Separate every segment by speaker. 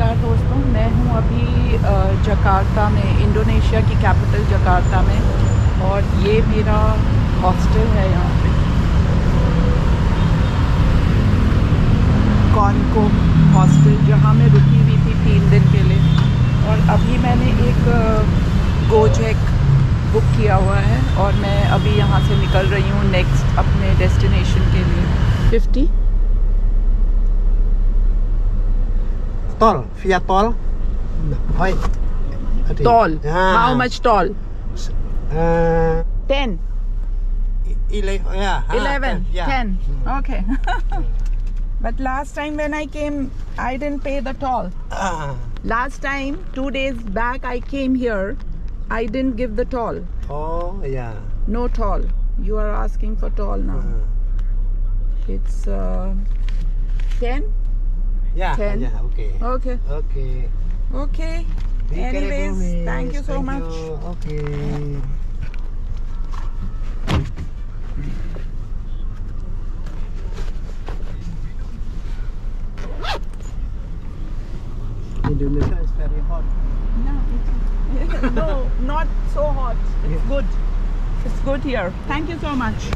Speaker 1: नमस्कार दोस्तों, मैं हूँ अभी जकार्ता में, इंडोनेशिया की कैपिटल जकार्ता में। और ये मेरा हॉस्टल है यहाँ पे, कॉनको हॉस्टल, जहाँ मैं रुकी हुई थी 3 दिन के लिए। और अभी मैंने एक गोजेक बुक किया हुआ है और मैं अभी यहाँ से निकल रही हूँ नेक्स्ट अपने डेस्टिनेशन के लिए। 50
Speaker 2: Tol, via tol. Hoi.
Speaker 1: tall. How much tall? 10
Speaker 2: 11, yeah.
Speaker 1: 11
Speaker 2: yeah.
Speaker 1: 10 Okay. But last time when I came, I didn't pay the toll. Last time 2 days back I came here, I didn't give the toll.
Speaker 2: Oh, yeah.
Speaker 1: No toll. You are asking for toll now. It's 10.
Speaker 2: Yeah,
Speaker 1: 10.
Speaker 2: yeah, okay.
Speaker 1: Okay.
Speaker 2: Okay.
Speaker 1: Anyways, thank you so much.
Speaker 2: Okay. Indonesia is very hot.
Speaker 1: No, not so hot. It's good. It's good here. Thank you so much.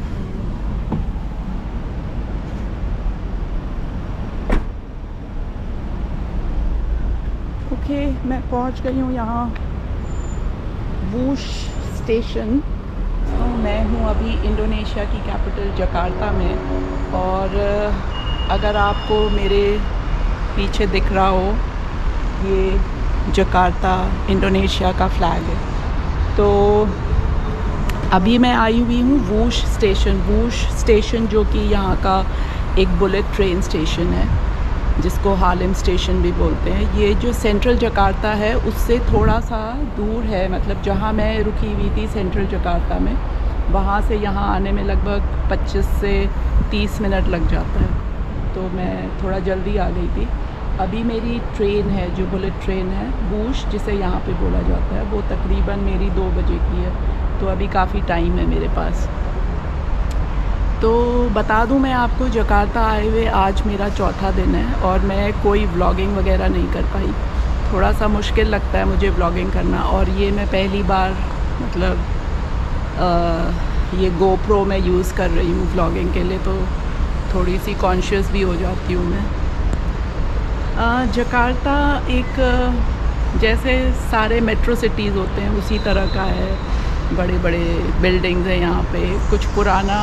Speaker 1: Okay, मैं पहुंच गई हूँ यहाँ whoosh station. तो मैं हूँ अभी Indonesia की कैपिटल जकार्ता में। और अगर आपको मेरे पीछे दिख रहा हो, ये जकार्ता इंडोनेशिया का फ्लैग है। तो अभी मैं आई हुई हूँ वूश स्टेशन जो कि यहाँ का एक बुलेट ट्रेन स्टेशन है, जिसको हार्लेम स्टेशन भी बोलते हैं। ये जो सेंट्रल जकार्ता है उससे थोड़ा सा दूर है, मतलब जहाँ मैं रुकी हुई थी सेंट्रल जकार्ता में, वहाँ से यहाँ आने में लगभग 25 से 30 मिनट लग जाता है। तो मैं थोड़ा जल्दी आ गई थी। अभी मेरी ट्रेन है जो बुलेट ट्रेन है वूश, जिसे यहाँ पे बोला जाता है, वो तकरीबन मेरी 2 बजे की है। तो अभी काफ़ी टाइम है मेरे पास। तो बता दूं मैं आपको, जकार्ता आए हुए आज मेरा चौथा दिन है और मैं कोई व्लॉगिंग वगैरह नहीं कर पाई। थोड़ा सा मुश्किल लगता है मुझे व्लॉगिंग करना। और ये मैं पहली बार मतलब ये गोप्रो मैं यूज़ कर रही हूँ व्लॉगिंग के लिए, तो थोड़ी सी कॉन्शियस भी हो जाती हूँ मैं। जकार्ता एक जैसे सारे मेट्रो सिटीज़ होते हैं उसी तरह का है। बड़े बड़े बिल्डिंग्स हैं यहाँ पे। कुछ पुराना,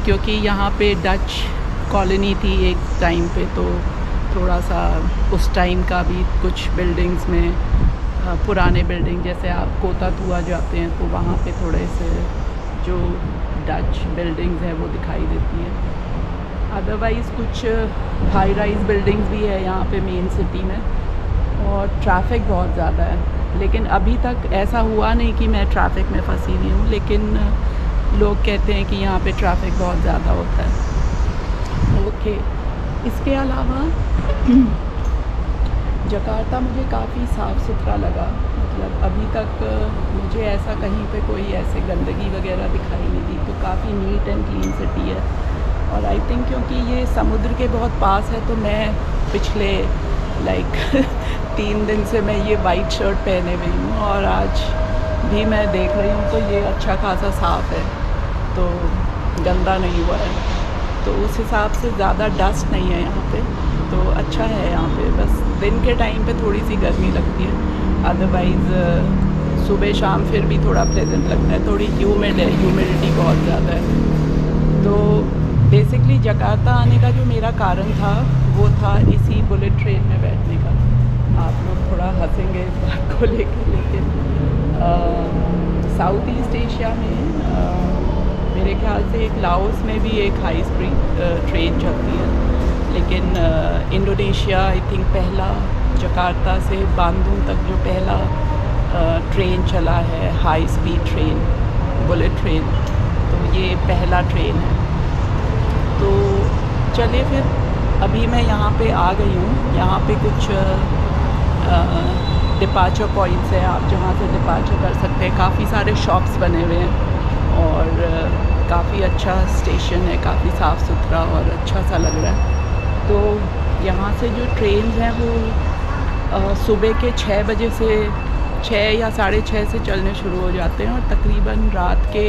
Speaker 1: क्योंकि यहाँ पे डच कॉलोनी थी एक टाइम पे, तो थोड़ा सा उस टाइम का भी कुछ बिल्डिंग्स में पुराने बिल्डिंग, जैसे आप कोतातुआ जाते हैं तो वहाँ पे थोड़े से जो डच बिल्डिंग्स हैं वो दिखाई देती है। अदरवाइज़ कुछ हाई राइज बिल्डिंग्स भी है यहाँ पे मेन सिटी में। और ट्रैफिक बहुत ज़्यादा है, लेकिन अभी तक ऐसा हुआ नहीं कि मैं ट्रैफिक में फंसी हुई हूँ। लेकिन लोग कहते हैं कि यहाँ पे ट्रैफिक बहुत ज़्यादा होता है। ओके, इसके अलावा जकार्ता मुझे काफ़ी साफ़ सुथरा लगा। मतलब अभी तक मुझे ऐसा कहीं पे कोई ऐसे गंदगी वगैरह दिखाई नहीं दी। तो काफ़ी नीट एंड क्लीन सिटी है। और आई थिंक क्योंकि ये समुद्र के बहुत पास है, तो मैं पिछले 3 दिन से मैं ये वाइट शर्ट पहने हुई हूँ और आज भी मैं देख रही हूँ तो ये अच्छा खासा साफ़ है, तो गंदा नहीं हुआ है। तो उस हिसाब से ज़्यादा डस्ट नहीं है यहाँ पे, तो अच्छा है यहाँ पे। बस दिन के टाइम पे थोड़ी सी गर्मी लगती है, अदरवाइज़ सुबह शाम फिर भी थोड़ा प्लेजेंट लगता है। थोड़ी ह्यूमिड है, ह्यूमिडिटी बहुत ज़्यादा है। तो बेसिकली जकार्ता आने का जो मेरा कारण था वो था इसी बुलेट ट्रेन में बैठने का। आप लोग थोड़ा हंसेंगे इस बात को लेकर, लेकिन साउथ ईस्ट एशिया में मेरे ख्याल से एक लाओस में भी एक हाई स्पीड ट्रेन चलती है, लेकिन इंडोनेशिया आई थिंक पहला, जकार्ता से बांदुंग तक जो पहला ट्रेन चला है high speed train, bullet train, तो ये पहला ट्रेन है। तो चलिए फिर, अभी मैं यहाँ पे आ गई हूँ। यहाँ पे कुछ डिपार्चर पॉइंट्स हैं, आप जहाँ से डिपार्चर कर सकते हैं। काफ़ी सारे शॉप्स बने हुए हैं और काफ़ी अच्छा स्टेशन है, काफ़ी साफ़ सुथरा और अच्छा सा लग रहा है। तो यहाँ से जो ट्रेन हैं वो सुबह के 6 बजे से 6 या 6:30 से चलने शुरू हो जाते हैं और तकरीबन रात के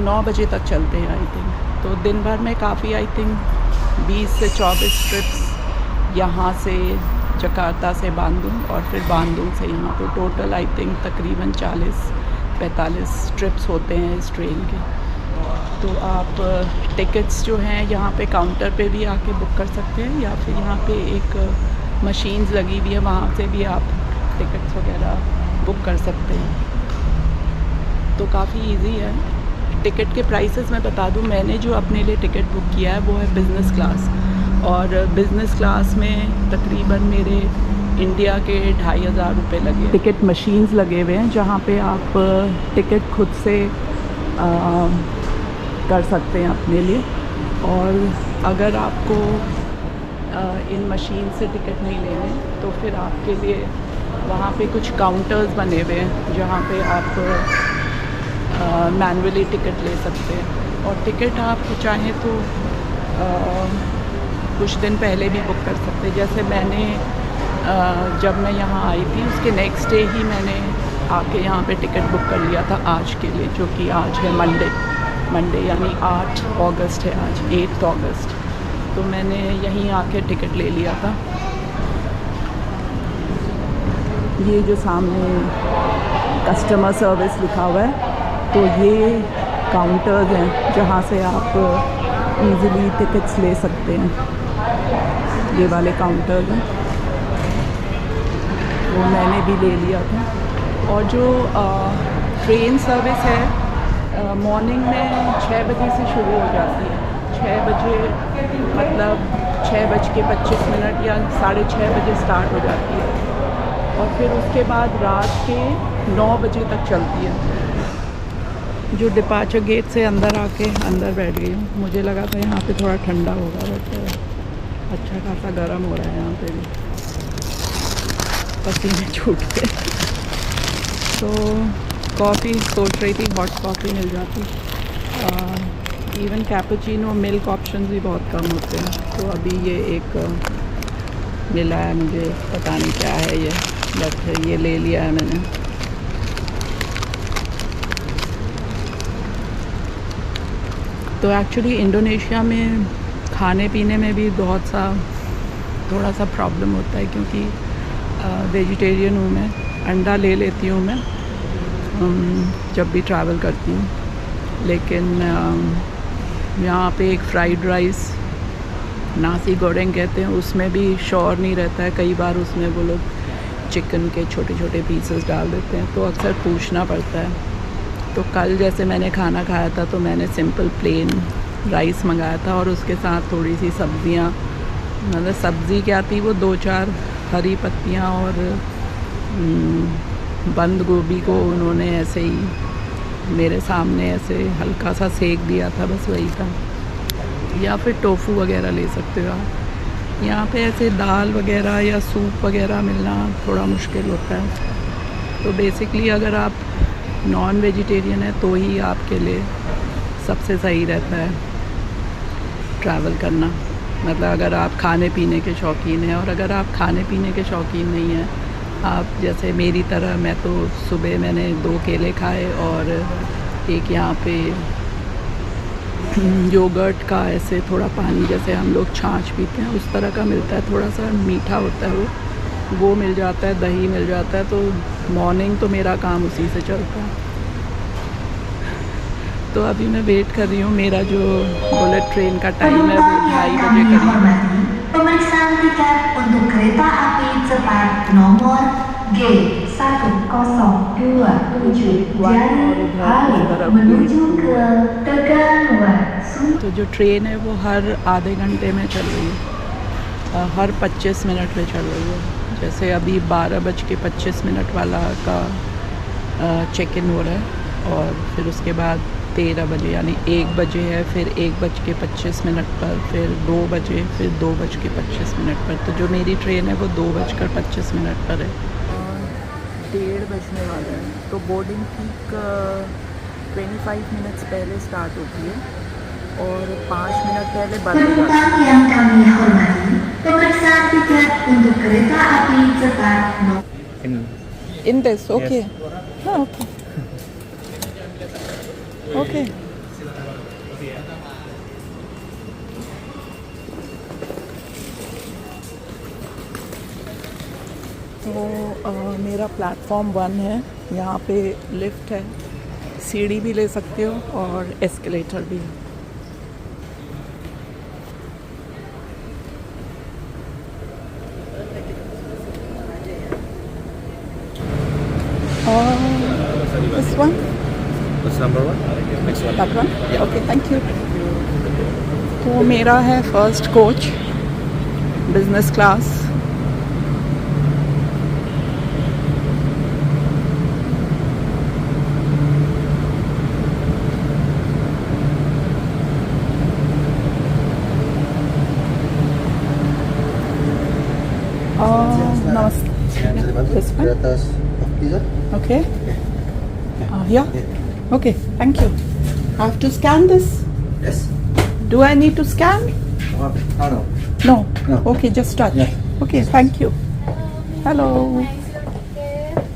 Speaker 1: 9 बजे तक चलते हैं आई थिंक। तो दिन भर में काफ़ी आई थिंक 20 से 24 ट्रिप्स यहाँ से जकार्ता से बांदुंग और फिर बांदुंग से यहाँ। तो टोटल आई थिंक तकरीबन 40-45 ट्रिप्स होते हैं इस ट्रेन के। तो आप टिकट्स जो हैं यहाँ पे काउंटर पे भी आके बुक कर सकते हैं या फिर यहाँ पे एक मशीन्स लगी हुई है, वहाँ से भी आप टिकट्स वगैरह बुक कर सकते हैं। तो काफ़ी इजी है। टिकट के प्राइसेस मैं बता दूँ, मैंने जो अपने लिए टिकट बुक किया है वो है बिज़नेस क्लास, और बिज़नेस क्लास में तकरीबन मेरे इंडिया के 2500 रुपये लगे। टिकट मशीन्स लगे हुए हैं जहाँ पे आप टिकट खुद से कर सकते हैं अपने लिए। और अगर आपको इन मशीन से टिकट नहीं लेने तो फिर आपके लिए वहाँ पे कुछ काउंटर्स बने हुए हैं जहाँ पे आप मैनुअली टिकट ले सकते हैं। और टिकट आप चाहें तो कुछ दिन पहले भी बुक कर सकते हैं। जैसे मैंने जब मैं यहाँ आई थी उसके नेक्स्ट डे ही मैंने आके यहाँ पे टिकट बुक कर लिया था आज के लिए, जो कि आज है मंडे यानी 8 अगस्त है आज, 8 अगस्त। तो मैंने यहीं आके टिकट ले लिया था। ये जो सामने कस्टमर सर्विस लिखा हुआ है, तो ये काउंटर्स हैं जहाँ से आप इजीली टिकट्स ले सकते हैं। ये वाले काउंटर्स हैं, वो मैंने भी ले लिया था। और जो ट्रेन सर्विस है मॉर्निंग में 6 बजे से शुरू हो जाती है। 6 बजे मतलब 6:25 या 6:30 बजे स्टार्ट हो जाती है और फिर उसके बाद रात के 9 बजे तक चलती है। जो डिपार्चर गेट से अंदर आके अंदर बैठ गई हूँ। मुझे लगा था यहाँ पे थोड़ा ठंडा होगा, बट अच्छा खासा गर्म हो रहा है यहाँ पे भी, पसीने छूट के। तो कॉफ़ी सोच रही थी हॉट कॉफ़ी मिल जाती, इवन कैपुचिनो मिल्क ऑप्शंस भी बहुत कम होते हैं। तो अभी ये एक मिला है मुझे, पता नहीं क्या है ये, बट ये ले लिया है मैंने। तो एक्चुअली इंडोनेशिया में खाने पीने में भी थोड़ा सा प्रॉब्लम होता है, क्योंकि वेजिटेरियन हूँ मैं, अंडा ले लेती हूँ मैं जब भी ट्रैवल करती हूँ। लेकिन यहाँ पे एक फ्राइड राइस नासी गोरेंग कहते हैं, उसमें भी श्योर नहीं रहता है। कई बार उसमें वो लोग चिकन के छोटे छोटे पीसेस डाल देते हैं, तो अक्सर पूछना पड़ता है। तो कल जैसे मैंने खाना खाया था तो मैंने सिंपल प्लेन राइस मंगाया था और उसके साथ थोड़ी सी सब्ज़ियाँ, मतलब सब्ज़ी क्या थी वो 2-4 हरी पत्तियाँ और बंद गोभी को उन्होंने ऐसे ही मेरे सामने ऐसे हल्का सा सेक दिया था, बस वही था। या फिर टोफू वगैरह ले सकते हो आप। यहाँ पे ऐसे दाल वगैरह या सूप वगैरह मिलना थोड़ा मुश्किल होता है। तो बेसिकली अगर आप नॉन वेजिटेरियन है तो ही आपके लिए सबसे सही रहता है ट्रैवल करना। मतलब अगर आप खाने पीने के शौकीन हैं, और अगर आप खाने पीने के शौकीन नहीं हैं, आप जैसे मेरी तरह, मैं तो सुबह मैंने 2 केले खाए और एक यहाँ पे योगर्ट का ऐसे थोड़ा पानी जैसे हम लोग छाछ पीते हैं उस तरह का मिलता है, थोड़ा सा मीठा होता है वो मिल जाता है, दही मिल जाता है। तो मॉर्निंग तो मेरा काम उसी से चलता है। तो अभी मैं वेट कर रही हूँ, मेरा जो बुलेट ट्रेन का टाइम है वो 2:30 बजे करीब।
Speaker 3: Pemeriksaan tiket untuk kereta api cepat nomor G1027 dari Halim menuju ke Tegaluar.
Speaker 1: तो जो ट्रेन है वो हर आधे घंटे में चल रही है, हर 25 मिनट में चल रही है। जैसे अभी 12:25 वाला का चेक इन हो रहा है और फिर उसके बाद 13 बजे यानी 1 बजे है, फिर 1:25 पर, फिर 2 बजे, फिर 2:25 पर। तो जो मेरी ट्रेन है वो 2:25 पर है। 1:30 बजने वाला है। तो बोर्डिंग ठीक 25 मिनट्स पहले स्टार्ट होती है और 5 मिनट पहले बंद हो जाती है।
Speaker 3: Penumpang yang kami hormati, pemeriksaan tiket untuk kereta api cepat
Speaker 1: In this, okay. Oh, okay. Okay. तो मेरा प्लेटफॉर्म 1 है, यहाँ पे लिफ्ट है, सीढ़ी भी ले सकते हो और एस्केलेटर भी है। This one?
Speaker 2: What's number 1? Next one.
Speaker 1: That one? Okay, thank you. तो मेरा है first coach, business class. Namaste. This one? Okay. Yeah. Okay. Thank you. I have to scan this.
Speaker 2: Yes.
Speaker 1: Do I need to scan?
Speaker 2: Oh, no.
Speaker 1: No.
Speaker 2: No.
Speaker 1: Okay. Just touch.
Speaker 2: Yeah.
Speaker 1: Okay. Thank you. Hello.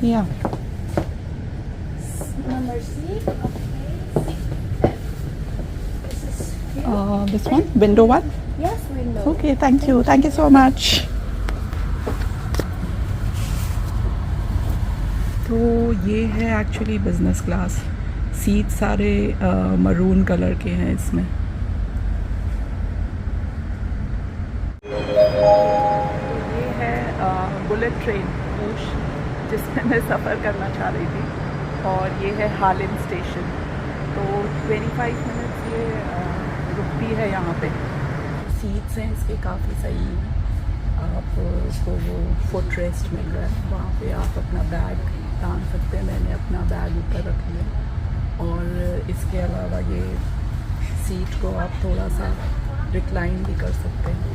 Speaker 1: Yeah.
Speaker 4: Number C.
Speaker 1: This one. Window one.
Speaker 4: Yes, window.
Speaker 1: Okay. Thank you. Thank you so much. तो ये है actually business class. Seat सारे maroon colour के हैं इसमें। ये है bullet train बूश, जिसमें मैं सफ़र करना चाह रही थी, और ये है हालिम स्टेशन। तो 25 मिनट्स ये रुकती है यहाँ पे। सीट्स हैं इसके काफ़ी सही हैं, आपको वो फुट रेस्ट मिल रहा है, वहाँ पे आप अपना बैग टांग सकते हैं। मैंने अपना बैग ऊपर रख लिया, और इसके अलावा ये सीट को आप थोड़ा सा रिक्लाइन भी कर सकते हैं।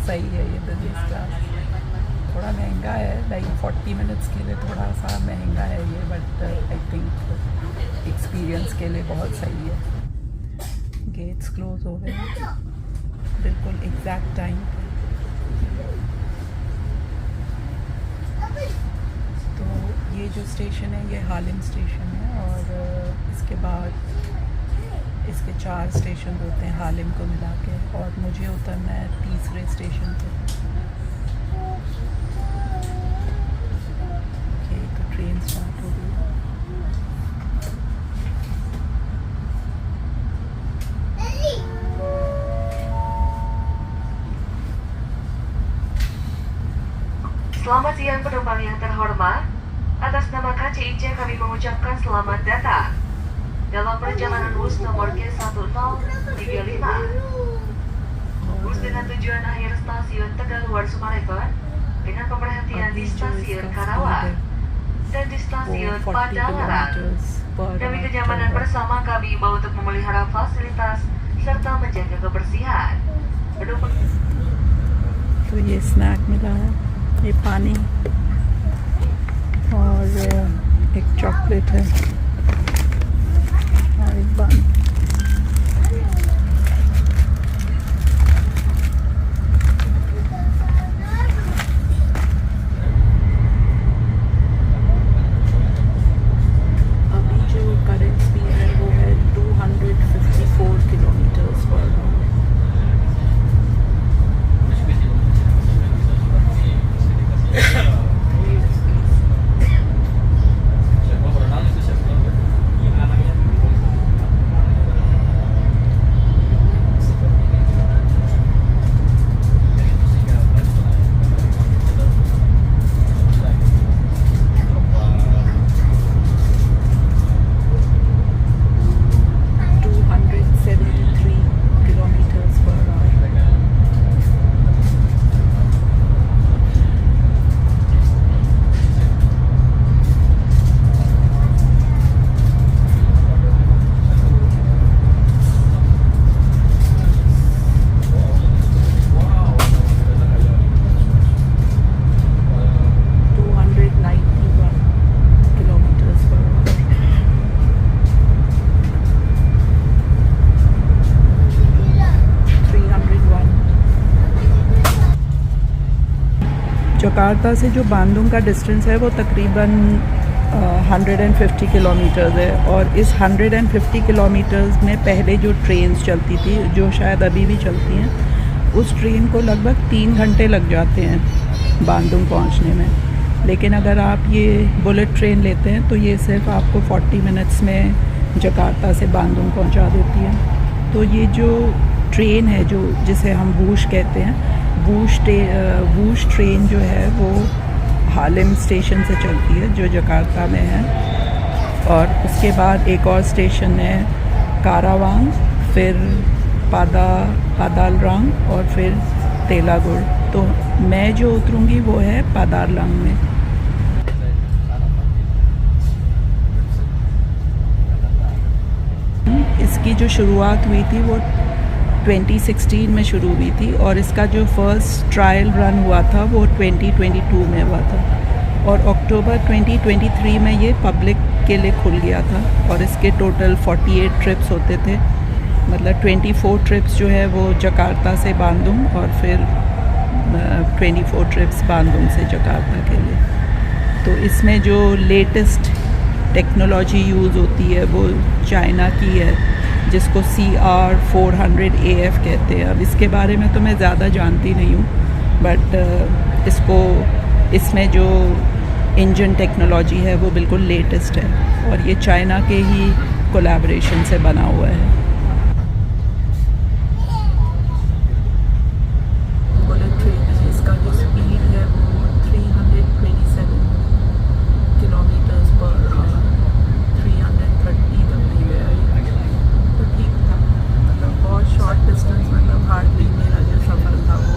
Speaker 1: सही है ये बिजनेस क्लास। थोड़ा महंगा है, लाइक 40 मिनट्स के लिए थोड़ा सा महंगा है ये, बट आई थिंक एक्सपीरियंस के लिए बहुत सही है। गेट्स क्लोज हो गए बिल्कुल एग्जैक्ट टाइम पे। तो ये जो स्टेशन है ये हालिम स्टेशन है, और इसके बाद इसके 4 स्टेशन होते हैं हालिम को मिला के, और मुझे उतरना है तीसरे स्टेशन पे। ओके, तो ट्रेन स्टार्ट हो गई।
Speaker 3: Selamat siang penumpang yang terhormat. Atas nama KCIC kami mengucapkan selamat datang dalam perjalanan bus nomor G1035. Bus dengan tujuan akhir stasiun Tegaluar Summarecon dengan pemerhentian di stasiun Karawang dan di stasiun Padalarang. Demi kenyamanan bersama kami imbau untuk memelihara fasilitas serta menjaga kebersihan. Penumpang
Speaker 1: तो ये snack मिला है, ये पानी और एक chocolate है और एक बन। अभी जो करंट स्पीड है वो है 254 किलोमीटर्स पर आवर। जकार्ता से जो बांदुंग का डिस्टेंस है वो तकरीबन 150 किलोमीटर्स है, और इस 150 किलोमीटर्स में पहले जो ट्रेन्स चलती थी, जो शायद अभी भी चलती हैं, उस ट्रेन को लगभग 3 घंटे लग जाते हैं बांदुंग पहुंचने में। लेकिन अगर आप ये बुलेट ट्रेन लेते हैं तो ये सिर्फ आपको 40 मिनट्स में जकार्ता से बांदुंग पहुंचा देती है। तो ये जो ट्रेन है, जो जिसे हम वूश कहते हैं, वूश ट्रेन जो है वो हालिम स्टेशन से चलती है जो जकार्ता में है, और उसके बाद एक और स्टेशन है कारावांग, फिर पादालरांग और फिर तेलागुड़। तो मैं जो उतरूँगी वो है पादालरांग में। इसकी जो शुरुआत हुई थी वो 2016 में शुरू हुई थी, और इसका जो फर्स्ट ट्रायल रन हुआ था वो 2022 में हुआ था, और अक्टूबर 2023 में ये पब्लिक के लिए खुल गया था। और इसके टोटल 48 ट्रिप्स होते थे, मतलब 24 ट्रिप्स जो है वो जकार्ता से बांदुंग, और फिर 24 ट्रिप्स बांदुंग से जकार्ता के लिए। तो इसमें जो लेटेस्ट टेक्नोलॉजी यूज़ होती है वो चाइना की है, जिसको CR400 AF कहते हैं। अब इसके बारे में तो मैं ज़्यादा जानती नहीं हूँ, बट इसमें जो इंजन टेक्नोलॉजी है वो बिल्कुल लेटेस्ट है, और ये चाइना के ही कोलैबोरेशन से बना हुआ है। बुलेट ट्रेन है, इसका जो स्पीड है वो 327 किलोमीटर्स पर आवर, 330 तक नहीं गया ये, तो ठीक था। मतलब बहुत शॉर्ट डिस्टेंस, मतलब हार्डली मेरा जो सफ़र था वो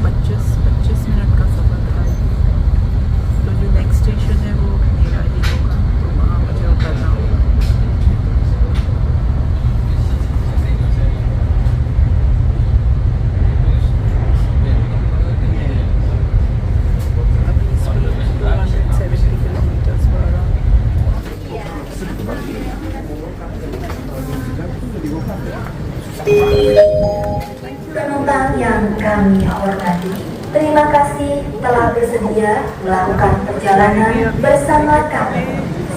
Speaker 1: 25 मिनट का सफ़र था। तो जो नेक्स्ट स्टेशन है वो मेरा ही होगा, तो वहाँ मुझे उतरना होगा। अभी स्पीड 270 किलोमीटर्स पर आ रहा।
Speaker 4: Penumpang yang kami hormati, terima kasih telah bersedia melakukan perjalanan bersama kami.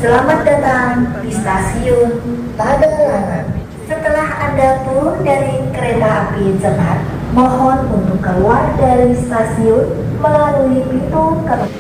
Speaker 4: Selamat datang di stasiun Padalarang. Setelah Anda turun dari kereta api cepat, mohon untuk keluar dari stasiun melalui pintu keluar.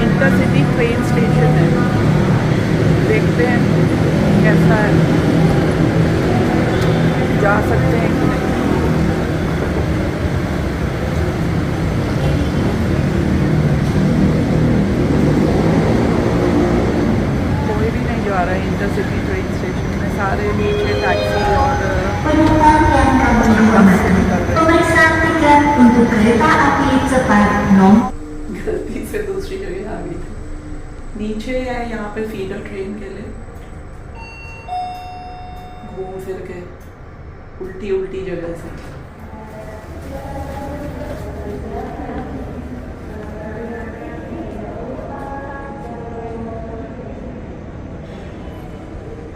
Speaker 1: Intercity train station है, देखते हैं कैसा है, जा सकते हैं कि नहीं। कोई भी नहीं जा रहा है इंटरसिटी ट्रेन स्टेशन में, सारे नीचे टैक्सी और
Speaker 4: Penumpang yang kami hormati, pemeriksaan tiket untuk kereta api cepat nomor
Speaker 1: गलती से दूसरी जगह आ गई थी। नीचे है यहाँ पे फीडर ट्रेन के लिए, घूम फिर के उल्टी उल्टी जगह से।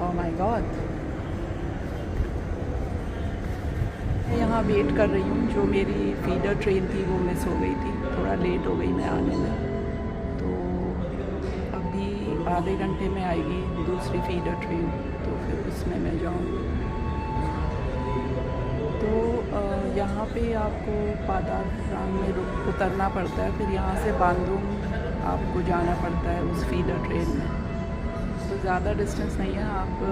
Speaker 1: ओह माय गॉड, मैं यहाँ वेट कर रही हूँ। जो मेरी फीडर ट्रेन थी वो मिस हो गई थी, थोड़ा लेट हो गई मैं आने में, तो अभी आधे घंटे में आएगी दूसरी फीडर ट्रेन, तो फिर उसमें मैं जाऊँगी। तो यहाँ पे आपको पादारग्राम में उतरना पड़ता है, फिर यहाँ से बांदुंग आपको जाना पड़ता है उस फीडर ट्रेन में। तो ज़्यादा डिस्टेंस नहीं है। आप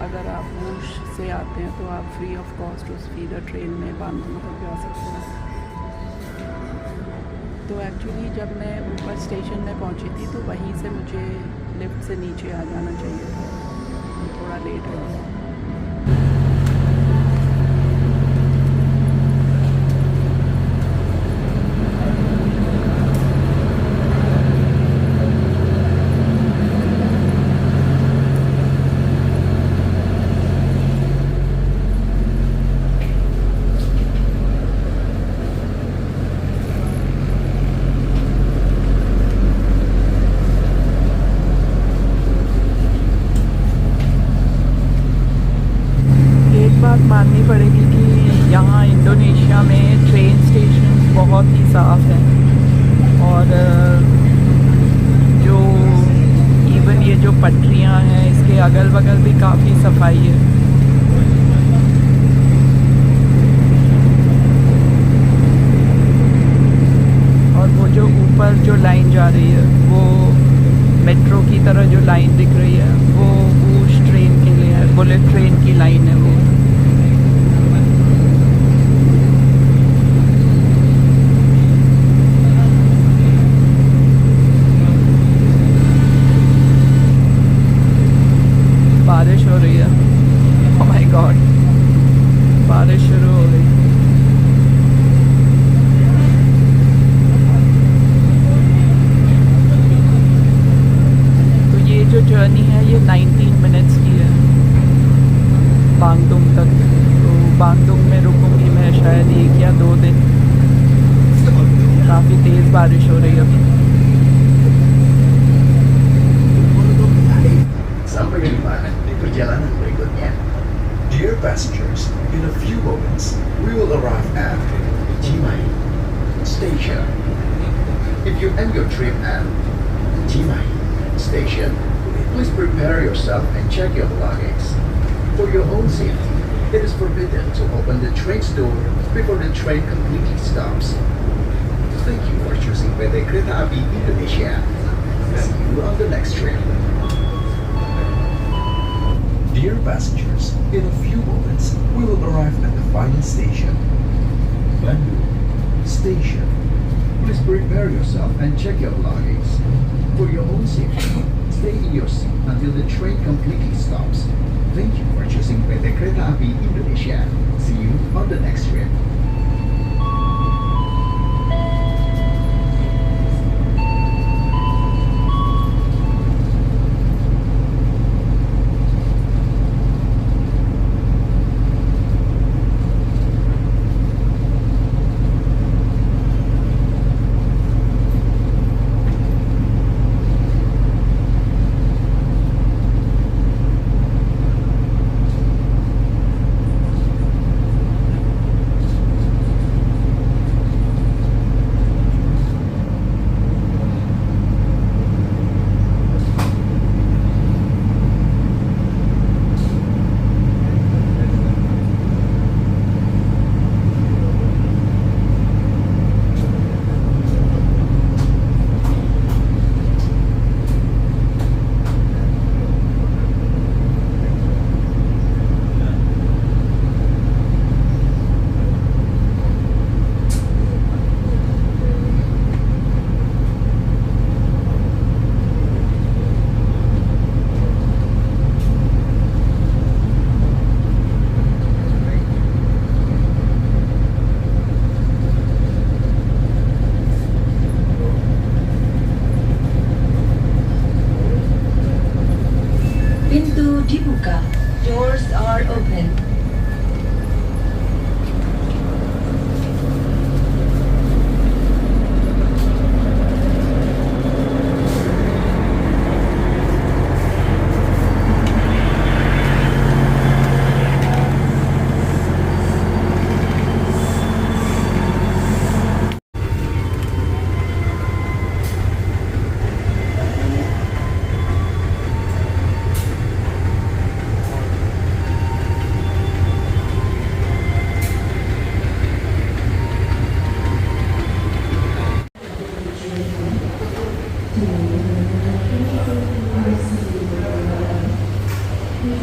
Speaker 1: अगर आप वूश से आते हैं तो आप फ्री ऑफ कॉस्ट उस फीडर ट्रेन में बांदुंग तक जा सकते हैं। तो एक्चुअली जब मैं ऊपर स्टेशन में पहुँची थी तो वहीं से मुझे लिफ्ट से नीचे आ जाना चाहिए था, थोड़ा लेट हो गया। बात माननी पड़ेगी कि यहाँ इंडोनेशिया में ट्रेन स्टेशन बहुत ही साफ़ हैं और जो इवन ये जो पटरियाँ हैं इसके अगल बगल भी काफ़ी सफाई है। और वो जो ऊपर जो लाइन जा रही है वो मेट्रो की तरह जो लाइन दिख रही है वो वूश ट्रेन के लिए है, बुलेट ट्रेन की लाइन है वो। बारिश हो रही है, ओह माय गॉड, बारिश शुरू हो गई। तो ये जो जर्नी है ये 19 मिनट्स की है बांगडुंग तक। तो बांगडुंग में रुकूंगी मैं शायद 1 या 2 दिन। काफ़ी तेज़ बारिश हो रही है अभी।
Speaker 5: Sampai jumpa di perjalanan berikutnya. Dear passengers, in a few moments we will arrive at Chimay Station. If you end your trip at Chimay Station, please prepare yourself and check your belongings. For your own safety, it is forbidden to open the train's door before the train completely stops. Thank you for choosing PT Kereta Api Indonesia. See you on the next trip. Dear passengers, in a few moments we will arrive at the final station, Bandung Station. Please prepare yourself and check your belongings. For your own safety, stay in your seat until the train completely stops. Thank you for choosing PT Kereta Api Indonesia. See you on the next trip.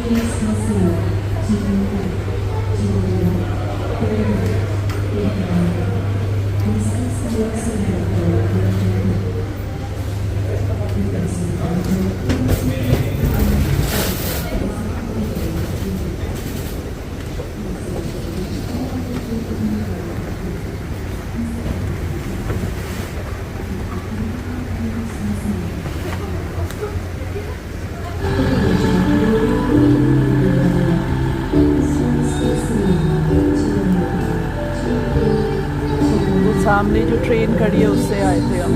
Speaker 1: वो सामने जो train खड़ी है उससे आए थे हम।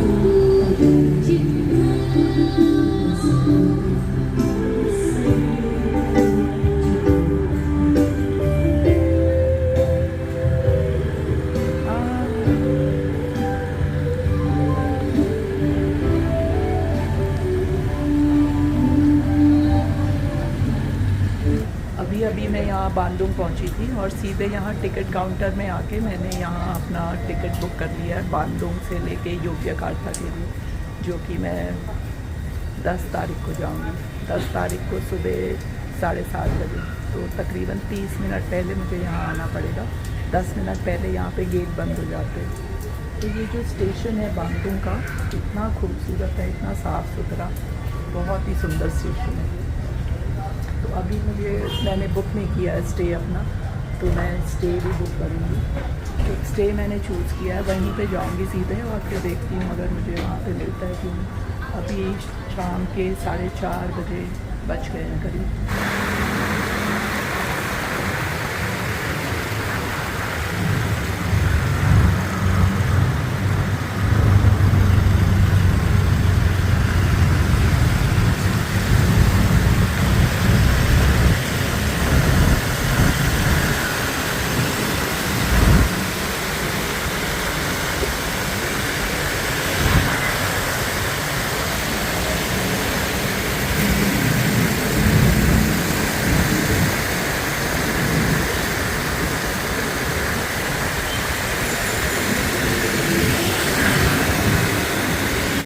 Speaker 1: अभी मैं यहाँ बांदुंग पहुँची थी और सीधे यहाँ टिकट काउंटर में आके मैंने यहाँ अपना टिकट बुक कर लिया है बांदुंग से लेके योग्यकार्ता के लिए, जो कि मैं 10 तारीख को जाऊँगी। 10 तारीख को सुबह 7:30 बजे, तो तकरीबन 30 मिनट पहले मुझे यहाँ आना पड़ेगा। 10 मिनट पहले यहाँ पे गेट बंद हो जाते हैं। तो ये जो स्टेशन है बांदुंग का, इतना खूबसूरत है, इतना साफ़ सुथरा, बहुत ही सुंदर स्टेशन है। तो अभी मैंने बुक नहीं किया है स्टे अपना, तो मैं स्टे भी बुक करूँगी। एक स्टे मैंने चूज़ किया है, वहीं पे जाऊँगी सीधे और फिर देखती हूँ अगर मुझे वहाँ पे मिलता है कि नहीं। अभी शाम के 4:30 बजे बज गए हैं करीब।